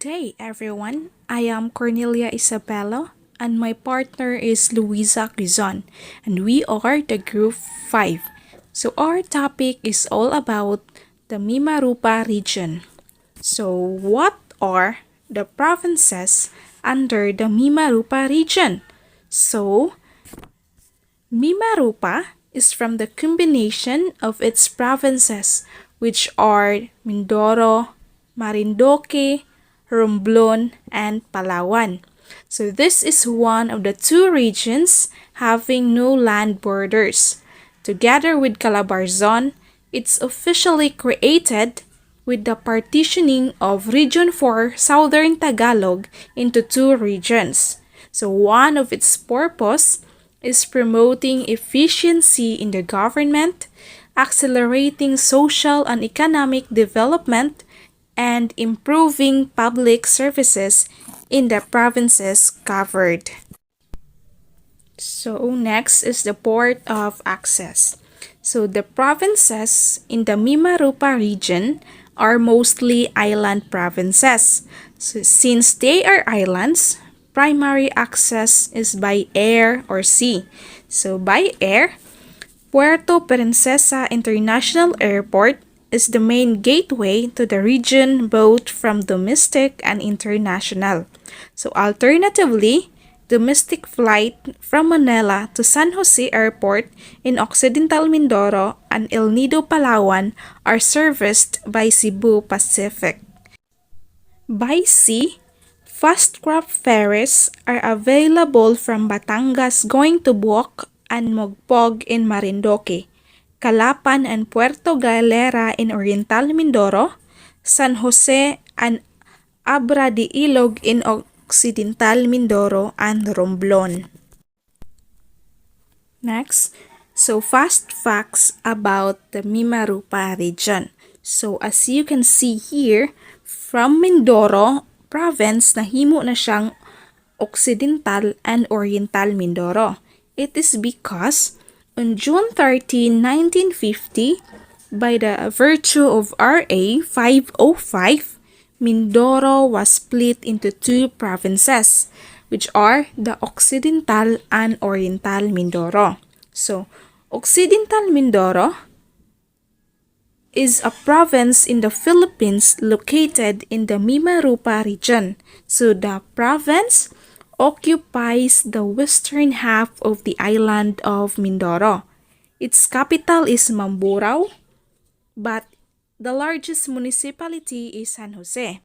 day, everyone. I am Cornelia Isabella, and my partner is Luisa Quizon, and we are the Group 5. So, our topic is all about the Mimaropa region. So, what are the provinces under the Mimaropa region? So, Mimaropa is from the combination of its provinces, which are Mindoro, Marindoque, Romblon, and Palawan. So this is one of the two regions having no land borders. Together with Calabarzon, it's officially created with the partitioning of Region 4 Southern Tagalog into two regions. So one of its purpose is promoting efficiency in the government, accelerating social and economic development, and improving public services in the provinces covered. So next is the port of access. So the provinces in the Mimaropa region are mostly island provinces. So since they are islands, primary access is by air or sea. So by air, Puerto Princesa International Airport is the main gateway to the region both from domestic and international. So alternatively, domestic flight from Manila to San Jose Airport in Occidental Mindoro and El Nido, Palawan are serviced by Cebu Pacific. By sea, fast craft ferries are available from Batangas going to Buok and Mogpog in Marindoque, Calapan and Puerto Galera in Oriental Mindoro, San Jose and Abra de Ilog in Occidental Mindoro, and Romblon. Next, so fast facts about the Mimaropa region. So as you can see here, from Mindoro province nahimo na siyang Occidental and Oriental Mindoro. It is because on June 13, 1950, by the virtue of RA 505, Mindoro was split into two provinces, which are the Occidental and Oriental Mindoro. So, Occidental Mindoro is a province in the Philippines located in the Mimaropa region. So the province occupies the western half of the island of Mindoro. Its capital is Mamburao, but the largest municipality is San Jose.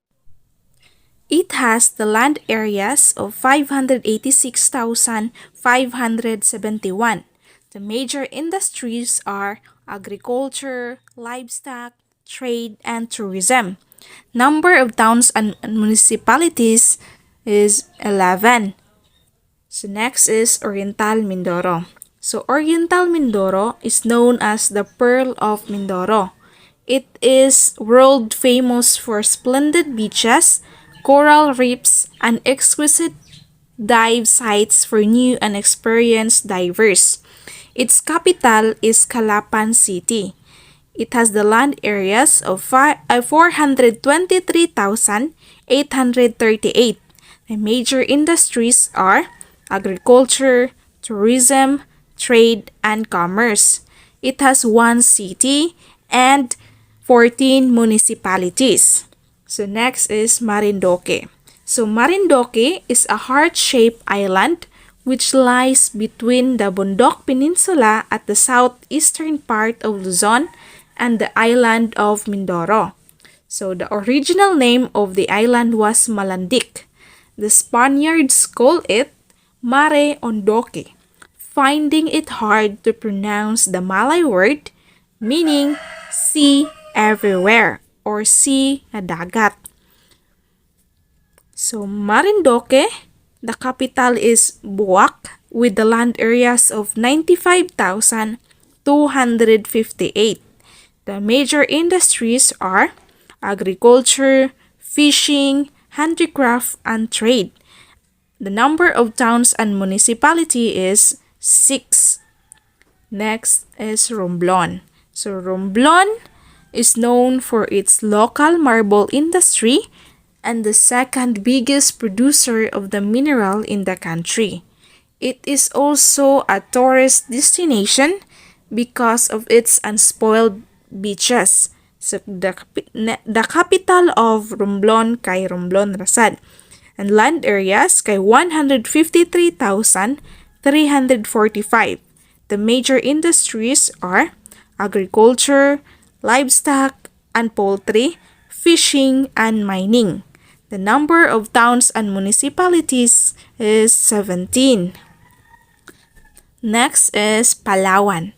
It has the land areas of 586,571. The major industries are agriculture, livestock, trade, and tourism. Number of towns and municipalities is 11. So next is Oriental Mindoro. So Oriental Mindoro is known as the Pearl of Mindoro. It is world famous for splendid beaches, coral reefs, and exquisite dive sites for new and experienced divers. Its capital is Calapan City. It has the land areas of 423,838. The major industries are agriculture, tourism, trade, and commerce. It has one city and 14 municipalities. So next is Marindoque. So Marindoque is a heart-shaped island which lies between the Bundok Peninsula at the southeastern part of Luzon and the island of Mindoro. So the original name of the island was Malandic. The Spaniards called it Mare Ondoque, finding it hard to pronounce the Malay word meaning sea everywhere or sea na dagat. So Marindoque, the capital is Buak with the land areas of 95,258. The major industries are agriculture, fishing, handicraft, and trade. The number of towns and municipality is 6. Next is Romblon. So Romblon is known for its local marble industry and the second biggest producer of the mineral in the country. It is also a tourist destination because of its unspoiled beaches. So the capital of Romblon kay Romblon Rasad, and land areas kay 153,345. The major industries are agriculture, livestock and poultry, fishing and mining. The number of towns and municipalities is 17. Next is Palawan.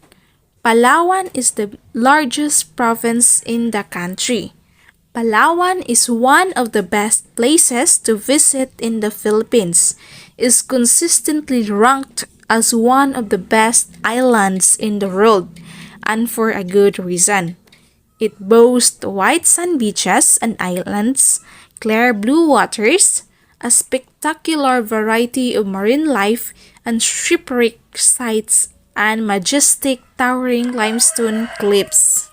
Palawan is the largest province in the country. Palawan is one of the best places to visit in the Philippines. Is consistently ranked as one of the best islands in the world, and for a good reason. It boasts white sand beaches and islands, clear blue waters, a spectacular variety of marine life and shipwreck sites, and majestic towering limestone cliffs.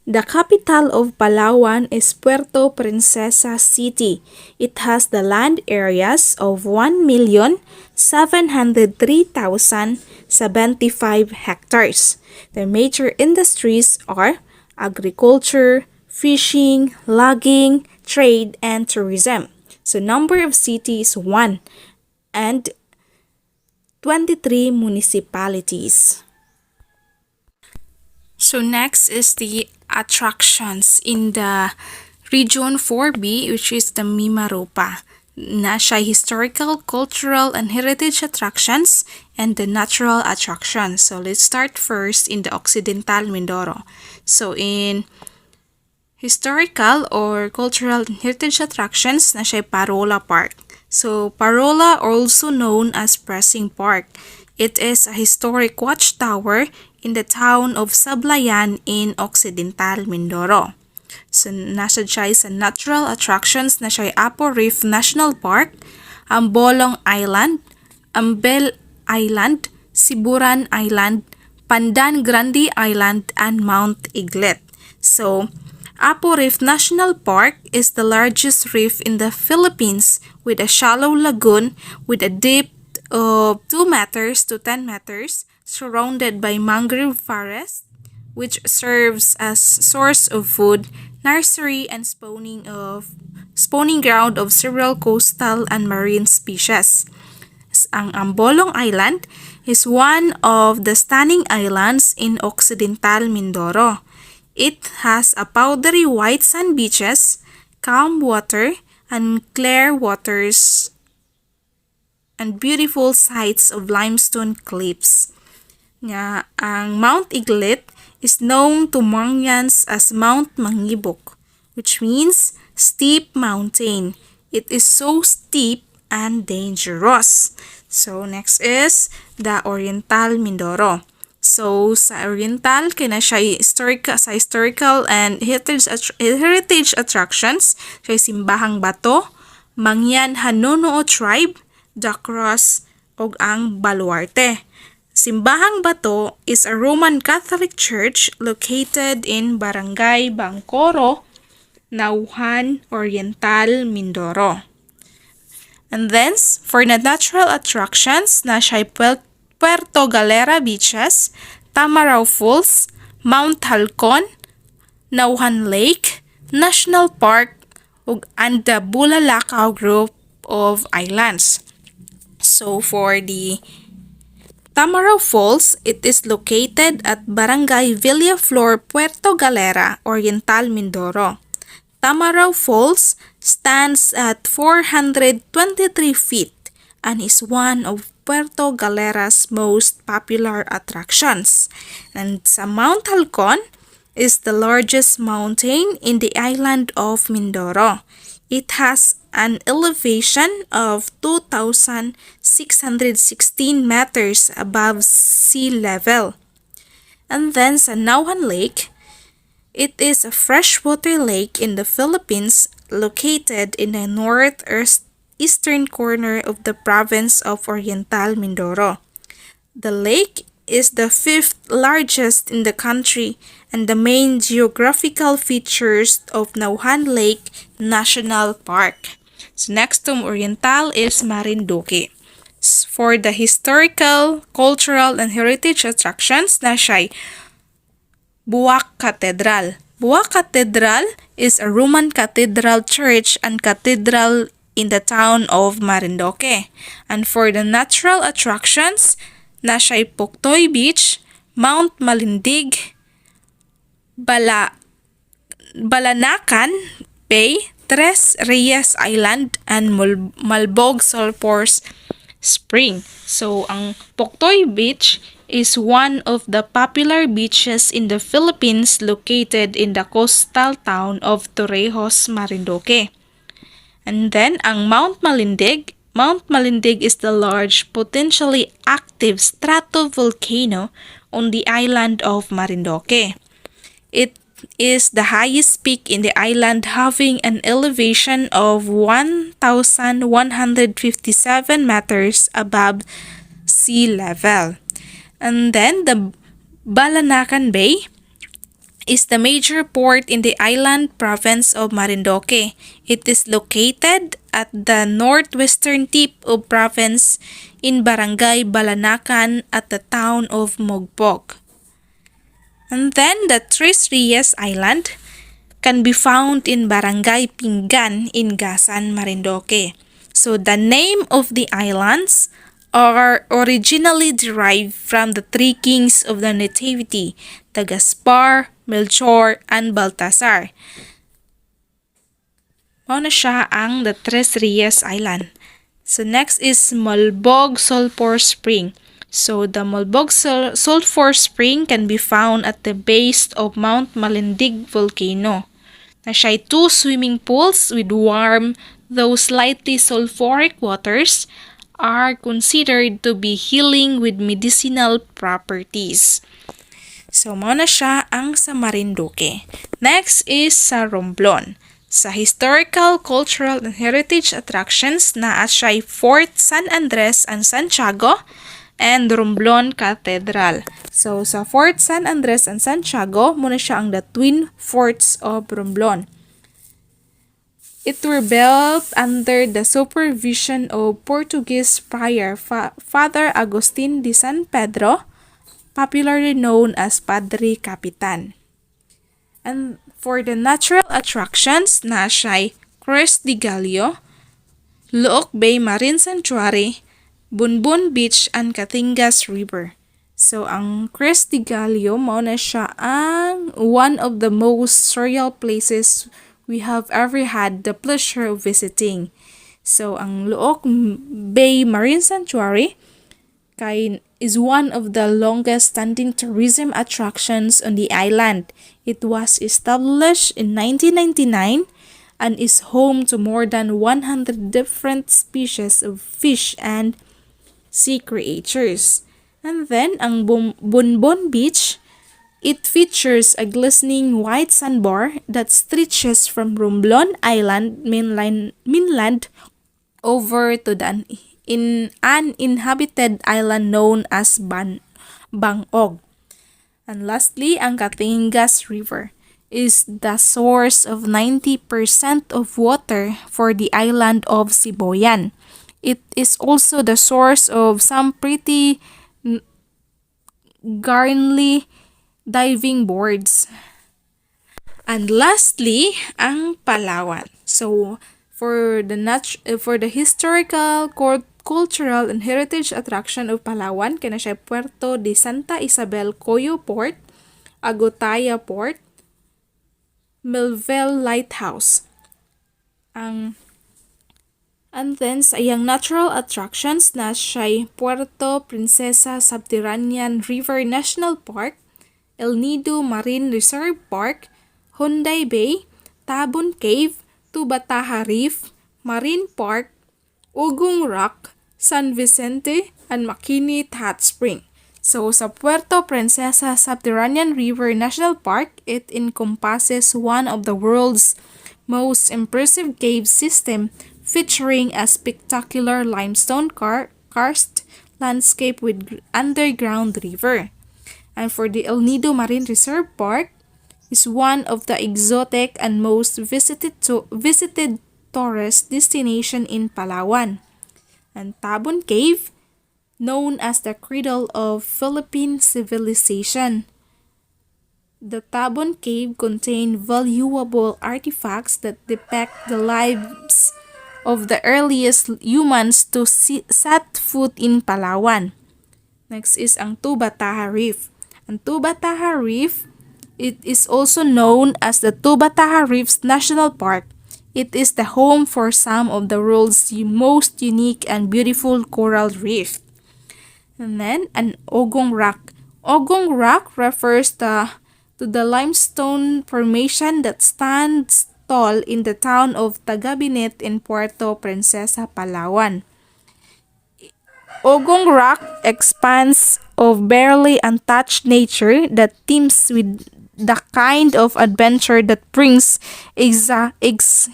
The capital of Palawan is Puerto Princesa City. It has the land areas of 1,703,075 hectares. The major industries are agriculture, fishing, logging, trade, and tourism. So number of cities 1 and 23 municipalities. So next is the attractions in the Region 4B, which is the Mimaropa. Na siya historical, cultural, and heritage attractions and the natural attractions. So let's start first in the Occidental Mindoro. So in historical or cultural and heritage attractions, na siya Parola Park. So Parola, also known as Pressing Park. It is a historic watchtower in the town of Sablayan in Occidental Mindoro. So, nasa siya sa natural attractions na siya Apo Reef National Park, Ambolong Island, Ambel Island, Siburan Island, Pandan Grande Island, and Mount Iglet. So, Apo Reef National Park is the largest reef in the Philippines with a shallow lagoon with a depth of 2 meters to 10 meters, surrounded by mangrove forest, which serves as source of food, nursery, and spawning ground of several coastal and marine species. Ang Ambolong Island is one of the stunning islands in Occidental Mindoro. It has a powdery white sand beaches, calm water, and clear waters, and beautiful sights of limestone cliffs. Ang Mount Iglet is known to Mangyan's as Mount Mangibok, which means steep mountain. It is so steep and dangerous. So next is the Oriental Mindoro. So sa Oriental, kina siya historical and heritage attractions. Siya Simbahang Bato, Mangyan Hanunoo Tribe, the Cross, ug ang Baluarte. Simbahang Bato is a Roman Catholic church located in Barangay Bangkoro, Nauhan, Oriental, Mindoro. And then, for the natural attractions, na siya Puerto Galera Beaches, Tamarao Falls, Mount Halcon, Nauhan Lake, National Park, and the Bulalakaw group of islands. So for the Tamarao Falls, it is located at Barangay Villaflor, Puerto Galera, Oriental Mindoro. Tamarao Falls stands at 423 feet and is one of Puerto Galera's most popular attractions. And sa Mount Halcon is the largest mountain in the island of Mindoro. It has an elevation of 2,616 meters above sea level. And then sa Nauhan Lake, it is a freshwater lake in the Philippines located in the northeastern corner of the province of Oriental Mindoro. The lake is the fifth largest in the country and the main geographical features of Nauhan Lake National Park. So next to Oriental is Marinduque. For the historical, cultural, and heritage attractions na siya'y Buwak Cathedral. Buwak Cathedral is a Roman cathedral church and cathedral in the town of Marinduque. And for the natural attractions, na siya'y Puktoy Beach, Mount Malindig, Balanacan Bay, Tres Reyes Island, and Malbog Sulphurs Spring. So, ang Puktoy Beach is one of the popular beaches in the Philippines located in the coastal town of Torrejos, Marinduque. And then, ang Mount Malindig. Mount Malindig is the large, potentially active stratovolcano on the island of Marinduque. It is the highest peak in the island, having an elevation of 1,157 meters above sea level. And then the Balanacan Bay is the major port in the island province of Marinduque. It is located at the northwestern tip of province in Barangay Balanacan at the town of Mogpog. And then the Tres Reyes Island can be found in Barangay Pinggan in Gasan, Marinduque. So the name of the islands are originally derived from the three kings of the Nativity, the Gaspar, Melchor, and Baltasar. Mao na siya ang the Tres Reyes Island. So next is Malbog Sulphur Spring. So the Malbog Sulphur Spring can be found at the base of Mount Malindig volcano. Na siya'y 2 swimming pools with warm, though slightly sulfuric waters are considered to be healing with medicinal properties. So, mao na siya ang sa Marinduque. Next is sa Romblon. Sa historical, cultural, and heritage attractions na siya'y Fort San Andres and Santiago and Romblon Cathedral. So, sa Fort San Andres and Santiago, muna siya ang the twin forts of Romblon. It were built under the supervision of Portuguese prior Father Agustin de San Pedro, popularly known as Padre Capitan. And for the natural attractions, na siya'y Crest de Gallo, Luok Bay Marine Sanctuary, Bunbun Beach, and Catingas River. So, ang Crest de Gallo, mao na siya ang one of the most surreal places we have ever had the pleasure of visiting. So, ang Luok Bay Marine Sanctuary is one of the longest standing tourism attractions on the island. It was established in 1999 and is home to more than 100 different species of fish and sea creatures. And then, ang Bunbun Beach, it features a glistening white sandbar that stretches from Romblon Island mainland over to an uninhabited island known as Bangog. And lastly, ang Catingas River is the source of 90% of water for the island of Siboyan. It is also the source of some pretty garnly diving boards. And lastly, ang Palawan. So, for the historical, cultural, and heritage attraction of Palawan, kaya siya Puerto de Santa Isabel Coyo Port, Agutaya Port, Melville Lighthouse. And then, sa iyang natural attractions na siya'y Puerto Princesa Subterranean River National Park, El Nido Marine Reserve Park, Honday Bay, Tabon Cave, Tubataha Reef, Marine Park, Ugong Rock, San Vicente, and Makinit Hot Spring. So, sa Puerto Princesa Subterranean River National Park, it encompasses one of the world's most impressive cave system featuring a spectacular limestone karst landscape with underground river. And for the El Nido Marine Reserve Park is one of the exotic and most visited tourist destination in Palawan. And Tabon Cave, known as the cradle of Philippine civilization. The Tabon Cave contained valuable artifacts that depict the lives of the earliest humans to set foot in Palawan. Next is ang Tubataha Reef. Ang Tubataha Reef, it is also known as the Tubataha Reefs National Park. It is the home for some of the world's most unique and beautiful coral reef. And then, an Ogong Rock. Ogong Rock refers to the limestone formation that stands tall in the town of Tagabinet in Puerto Princesa, Palawan. Ogong Rock expanse of barely untouched nature that teems with the kind of adventure that brings exhilaration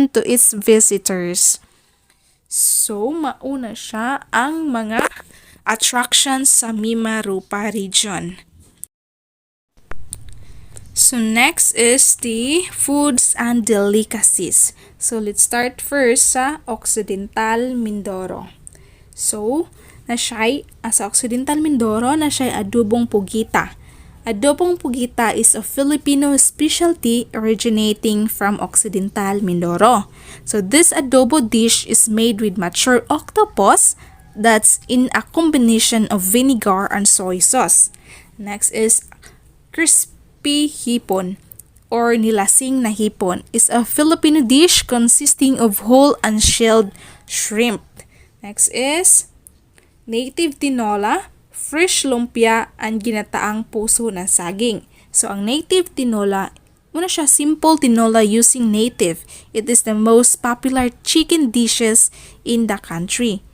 to its visitors. So, mauna siya ang mga attractions sa Mimaropa region. So next is the foods and delicacies. So let's start first sa Occidental Mindoro. So, sa Occidental Mindoro na siya'y adobong pugita. Adobong pugita is a Filipino specialty originating from Occidental Mindoro. So this adobo dish is made with mature octopus that's in a combination of vinegar and soy sauce. Next is crispy hipon or nilasing na hipon is a Filipino dish consisting of whole unshelled shrimp. Next is native tinola, fresh lumpia, and ginataang puso ng saging. So ang native tinola, muna siya simple tinola using native. It is the most popular chicken dishes in the country.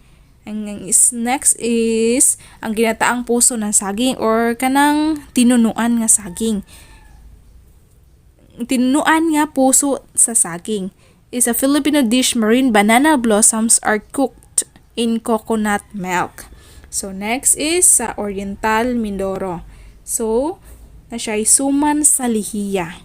Next is ang ginataang puso ng saging or kanang tinunuan nga saging. Tinunuan nga puso sa saging is a Filipino dish. Marine banana blossoms are cooked in coconut milk. So next is sa Oriental Mindoro. So na siya'y suman sa lihiya.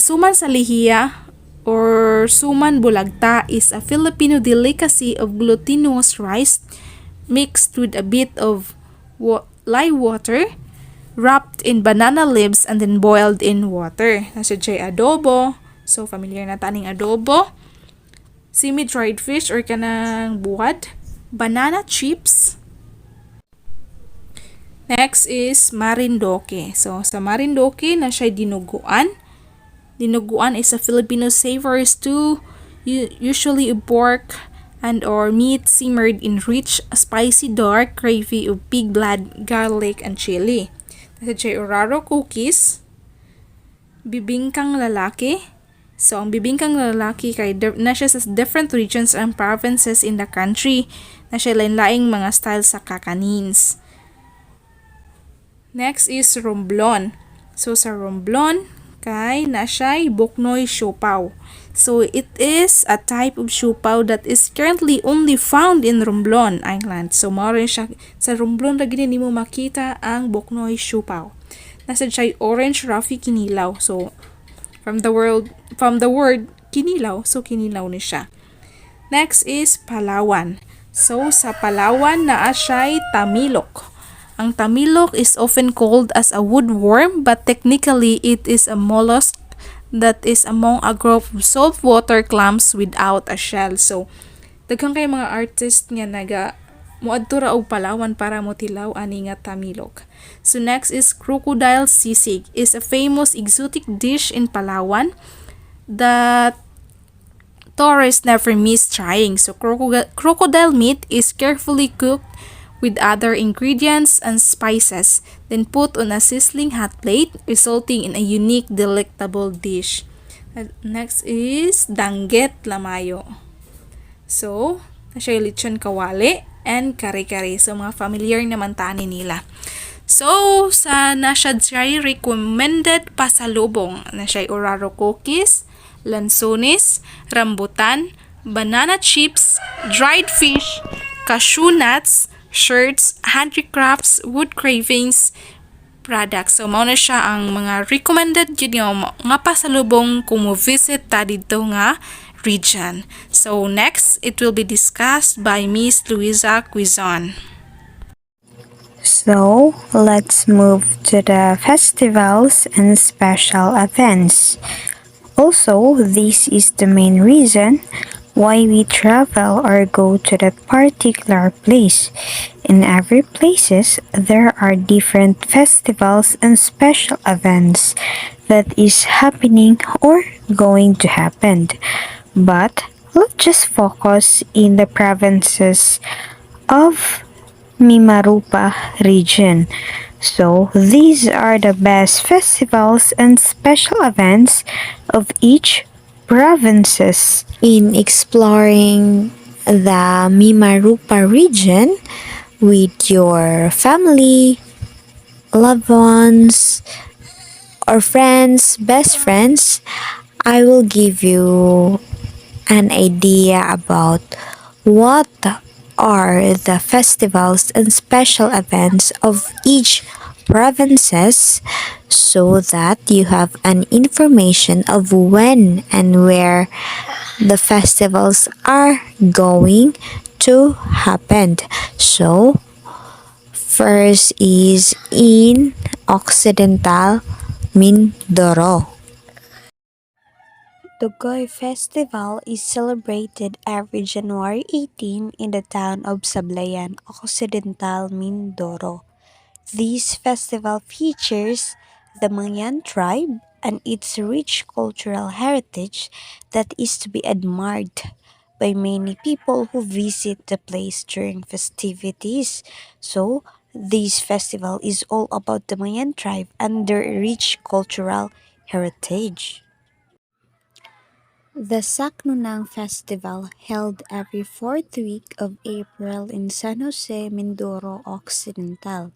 Suman sa lihiya or suman bulagta is a Filipino delicacy of glutinous rice mixed with a bit of lye water, wrapped in banana leaves and then boiled in water. Nasa jay adobo. So familiar na taning adobo. Semi-dried fish or kanang buwad. Banana chips. Next is marindoke. So sa marindoke na siya'y dinuguan. Dinuguan is a Filipino savory stew, usually pork and or meat simmered in rich, spicy dark gravy of pig blood, garlic, and chili. Nasa jay oraro cookies. Bibingkang lalaki. So ang bibingkang lalaki kay na siya sa different regions and provinces in the country. Na siya lain-laing mga style sa kakanins. Next is romblon. So sa romblon kay na siya'y boknoy siopaw. So it is a type of siopaw that is currently only found in Romblon Island. So mao siya sa Romblon ra gid nimo makita ang boknoy siopaw. Nasa siya'y orange ruffy kinilaw. So from the word kinilaw, so kinilaw ni siya. Next is Palawan. So sa Palawan naa siya'y tamilok. Ang tamilok is often called as a woodworm, but technically it is a mollusk that is among a group of saltwater clams without a shell. So daghang kay mga artist nga moadto ra og Palawan para motilaw ani nga tamilok. So next is crocodile sisig, is a famous exotic dish in Palawan that tourists never miss trying. So crocodile meat is carefully cooked with other ingredients and spices, then put on a sizzling hot plate, resulting in a unique, delectable dish. Next is danggit lamayo. So, siya lechon kawali and kare-kare. So, mga familiar naman tani nila. So, sa nasa dry recommended pasalubong na siya oraro cookies, lansones, rambutan, banana chips, dried fish, cashew nuts, shirts, handicrafts, wood cravings, products. So, mao na siya ang mga recommended yun nga pasalubong kung mo visit ta dito nga region. So, next, it will be discussed by Miss Luisa Quizon. So, let's move to the festivals and special events. Also, this is the main reason why we travel or go to that particular place. In every places, there are different festivals and special events that is happening or going to happen. But let's just focus in the provinces of Mimaropa region. So these are the best festivals and special events of each provinces. In exploring the Mimaropa region with your family, loved ones, or friends, best friends, I will give you an idea about what are the festivals and special events of each provinces so that you have an information of when and where the festivals are going to happen. So first is in Occidental Mindoro. The Goy Festival is celebrated every January 18 in the town of Sablayan, Occidental Mindoro. This festival features the Mangyan tribe and its rich cultural heritage that is to be admired by many people who visit the place during festivities. So, this festival is all about the Mangyan tribe and their rich cultural heritage. The Saknunang Festival, held every fourth week of April in San Jose, Mindoro Occidental.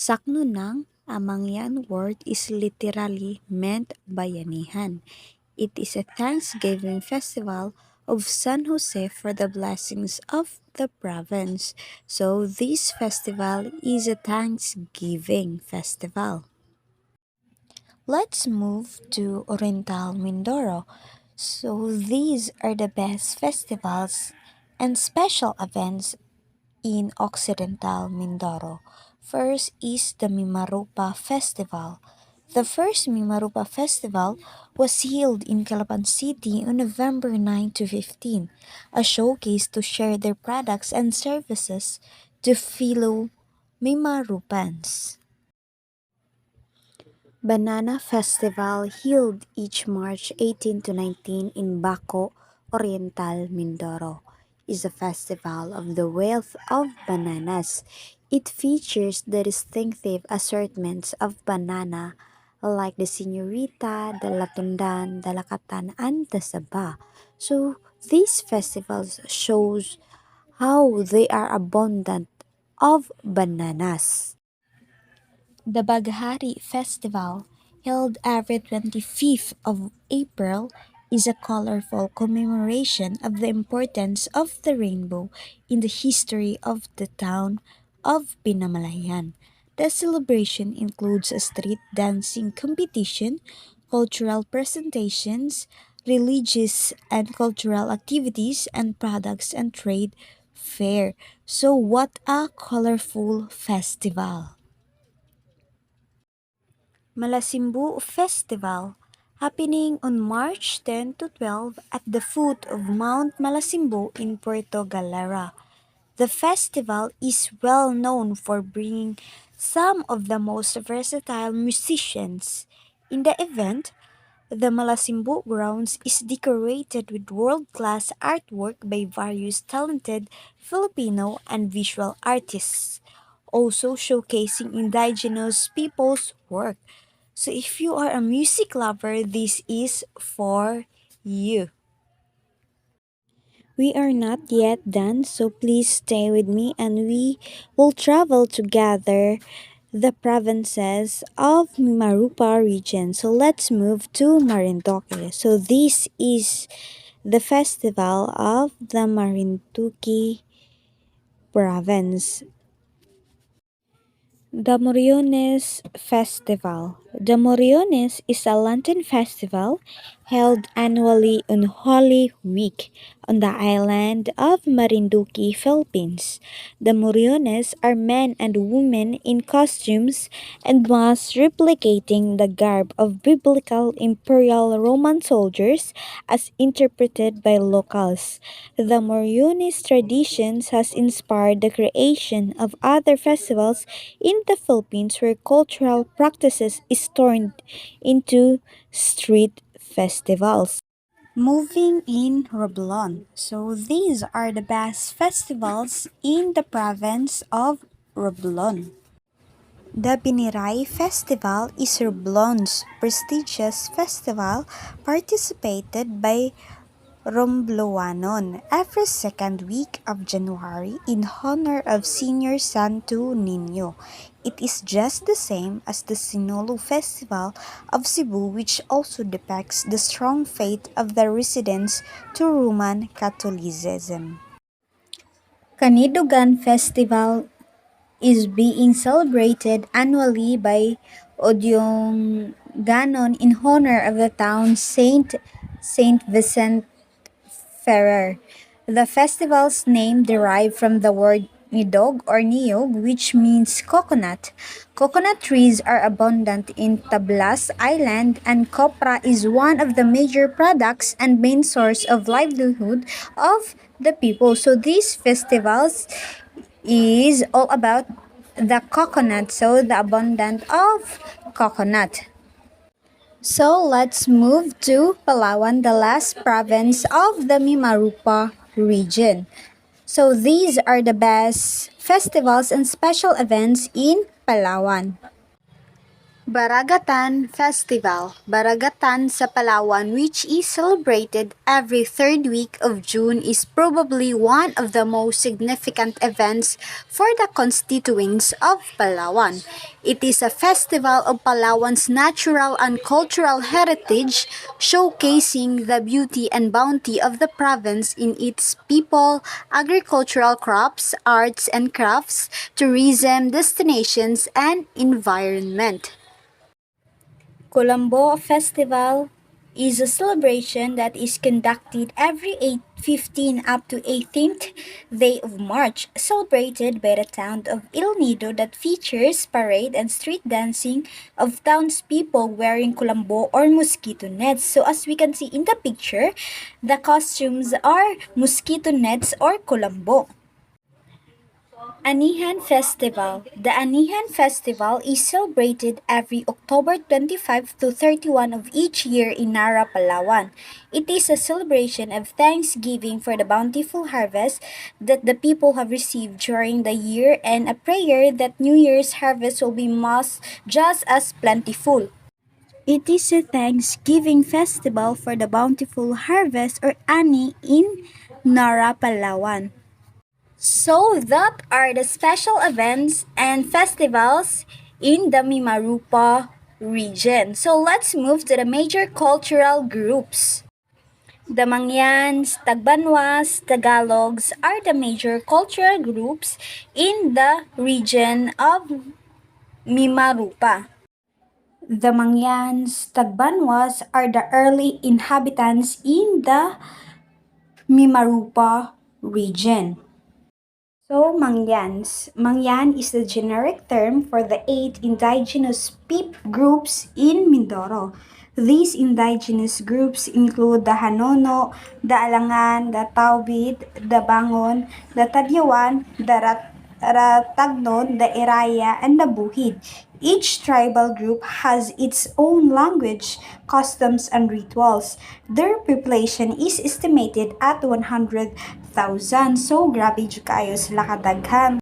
Saknunang, a Mangyan word, is literally meant bayanihan. It is a Thanksgiving festival of San Jose for the blessings of the province. So this festival is a Thanksgiving festival. Let's move to Oriental Mindoro. So these are the best festivals and special events in Occidental Mindoro. First is the Mimaropa Festival. The first Mimaropa Festival was held in Calapan City on November 9 to 15, a showcase to share their products and services to fellow Mimarupans. Banana Festival held each March 18 to 19 in Baco, Oriental Mindoro is a festival of the wealth of bananas. It features the distinctive assortments of banana like the Señorita, the Latundan, the Lakatan, and the Saba. So these festivals shows how they are abundant of bananas. The Baghari Festival, held every 25th of April, is a colorful commemoration of the importance of the rainbow in the history of the town of Pinamalayan. The celebration includes a street dancing competition, cultural presentations, religious and cultural activities, and products and trade fair. So, what a colorful festival! Malasimbu Festival, happening on March 10 to 12 at the foot of Mount Malasimbu in Puerto Galera. The festival is well known for bringing some of the most versatile musicians. In the event, the Malasimbu grounds is decorated with world-class artwork by various talented Filipino and visual artists, also showcasing indigenous people's work. So if you are a music lover, this is for you. We are not yet done, so please stay with me and we will travel together the provinces of Mimarupa region. So let's move to Marindoque. So this is The festival of the Marinduque province. The Moriones Festival. The Moriones is a lantern festival held annually on Holy Week on the island of Marinduque, Philippines. The Moriones are men and women in costumes and masks replicating the garb of biblical Imperial Roman soldiers as interpreted by locals. The Moriones traditions has inspired the creation of other festivals in the Philippines where cultural practices is turned into street festivals. Moving in Romblon. So these are the best festivals in the province of Romblon. The Biniray Festival is Romblon's prestigious festival participated by Rombloanon every second week of January in honor of Senior Santo Niño. It is just the same as the Sinolo Festival of Cebu, which also depicts the strong faith of the residents to Roman Catholicism. Canidugan Festival is being celebrated annually by Odyongganon in honor of the town Saint Vincent Ferrer. The festival's name derived from the word nidog or niyog, which means coconut. Coconut trees are abundant in Tablas Island, and copra is one of the major products and main source of livelihood of the people. So these festivals is all about the coconut, so the abundance of coconut. So let's move to Palawan, the last province of the Mimaropa region. So these are the best festivals and special events in Palawan. Baragatan Festival, Baragatan sa Palawan, which is celebrated every third week of June, is probably one of the most significant events for the constituents of Palawan. It is a festival of Palawan's natural and cultural heritage, showcasing the beauty and bounty of the province in its people, agricultural crops, arts and crafts, tourism destinations, and environment. Colombo Festival is a celebration that is conducted every 15 up to 18th day of March, celebrated by the town of El Nido that features parade and street dancing of townspeople wearing Colombo or mosquito nets. So as we can see in the picture, the costumes are mosquito nets or Colombo. Anihan Festival. The Anihan Festival is celebrated every October 25 to 31 of each year in Nara, Palawan. It is a celebration of thanksgiving for the bountiful harvest that the people have received during the year and a prayer that New Year's harvest will be just as plentiful. It is a Thanksgiving festival for the bountiful harvest or Ani in Nara, Palawan. So that are the special events and festivals in the Mimaropa region. So let's move to the major cultural groups. The Mangyans, Tagbanwas, Tagalogs are the major cultural groups in the region of Mimaropa. The Mangyans, Tagbanwas are the early inhabitants in the Mimaropa region. So, Mangyans. Mangyan is the generic term for the 8 indigenous groups in Mindoro. These indigenous groups include the Hanono, the Alangan, the Taubid, the Bangon, the Tadyawan, the Ratagnon, the Iraya, and the Buhid. Each tribal group has its own language, customs, and rituals. Their population is estimated at 100,000. So, grabe jud kayo sila kadaghan.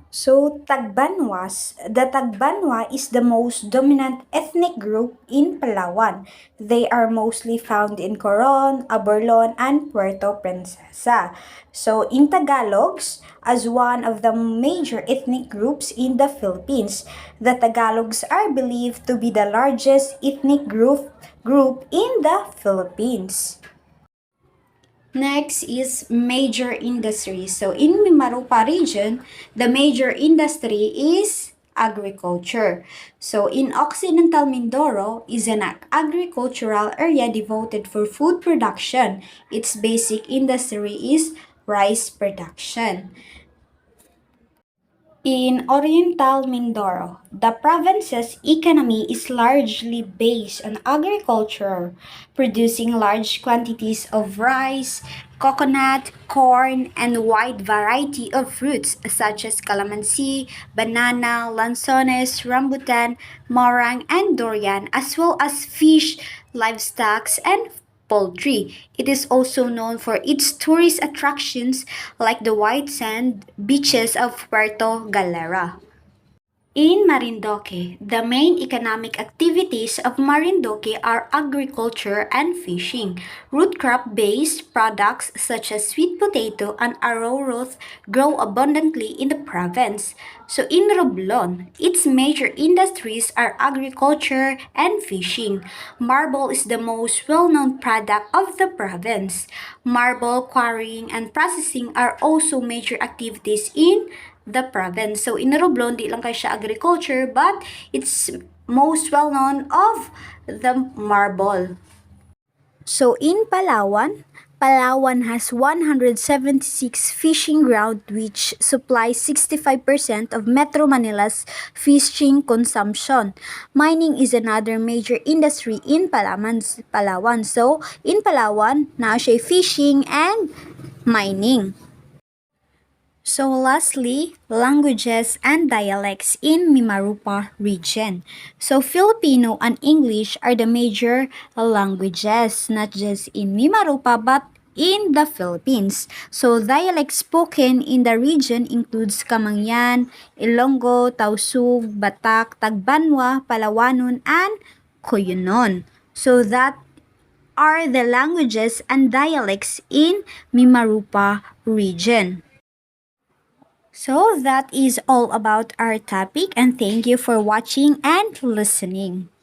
So, Tagbanwas. The Tagbanwa is the most dominant ethnic group in Palawan. They are mostly found in Coron, Aberlon, and Puerto Princesa. So, in Tagalogs, as one of the major ethnic groups in the Philippines, the Tagalogs are believed to be the largest ethnic group in the Philippines. Next is major industry. So in Mimaropa region, the major industry is agriculture. So in Occidental Mindoro is an agricultural area devoted for food production. Its basic industry is rice production. In Oriental Mindoro, the province's economy is largely based on agriculture, producing large quantities of rice, coconut, corn, and a wide variety of fruits such as calamansi, banana, lanzones, rambutan, marang, and durian, as well as fish, livestock, and poultry. It is also known for its tourist attractions like the white sand beaches of Puerto Galera. In Marindoque, the main economic activities of Marindoque are agriculture and fishing. Root crop-based products such as sweet potato and arrowroot grow abundantly in the province. So in Romblon, its major industries are agriculture and fishing. Marble is the most well-known product of the province. Marble quarrying and processing are also major activities in the province. So in Romblon, di lang kay siya agriculture, but it's most well known of the marble. So in Palawan, Palawan has 176 fishing grounds which supply 65% of Metro Manila's fishing consumption. Mining is another major industry in Palawan. So in Palawan, na siya fishing and mining. So lastly, languages and dialects in Mimaropa region. So Filipino and English are the major languages, not just in Mimaropa but in the Philippines. So dialects spoken in the region includes Kamangyan, Ilonggo, Tausug, Batak, Tagbanwa, Palawanon, and Koyonon. So that are the languages and dialects in Mimaropa region. So that is all about our topic and thank you for watching and listening.